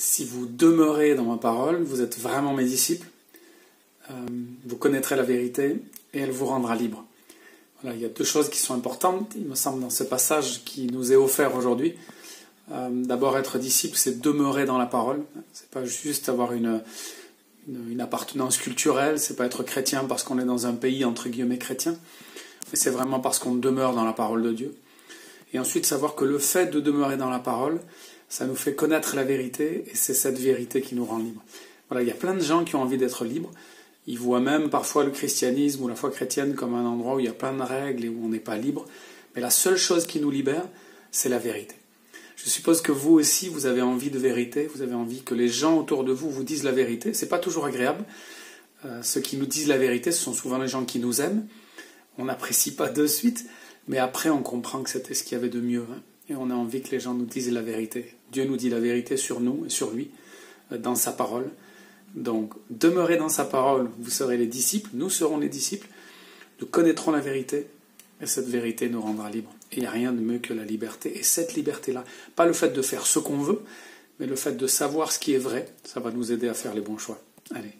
si vous demeurez dans ma parole, vous êtes vraiment mes disciples, vous connaîtrez la vérité et elle vous rendra libre. Voilà, il y a deux choses qui sont importantes, il me semble, dans ce passage qui nous est offert aujourd'hui. D'abord, être disciple, c'est demeurer dans la parole. C'est pas juste avoir une appartenance culturelle, c'est pas être chrétien parce qu'on est dans un pays entre guillemets chrétien, mais c'est vraiment parce qu'on demeure dans la parole de Dieu. Et ensuite, savoir que le fait de demeurer dans la parole, ça nous fait connaître la vérité, et c'est cette vérité qui nous rend libres. Voilà, il y a plein de gens qui ont envie d'être libres. Ils voient même parfois le christianisme ou la foi chrétienne comme un endroit où il y a plein de règles et où on n'est pas libre. Mais la seule chose qui nous libère, c'est la vérité. Je suppose que vous aussi, vous avez envie de vérité, vous avez envie que les gens autour de vous vous disent la vérité. C'est pas toujours agréable. Ceux qui nous disent la vérité, ce sont souvent les gens qui nous aiment. On n'apprécie pas de suite, mais après on comprend que c'était ce qu'il y avait de mieux. Et on a envie que les gens nous disent la vérité. Dieu nous dit la vérité sur nous et sur lui, dans sa parole. Donc, demeurez dans sa parole, vous serez les disciples, nous serons les disciples, nous connaîtrons la vérité, et cette vérité nous rendra libres. Et il n'y a rien de mieux que la liberté. Et cette liberté-là, pas le fait de faire ce qu'on veut, mais le fait de savoir ce qui est vrai, ça va nous aider à faire les bons choix. Allez.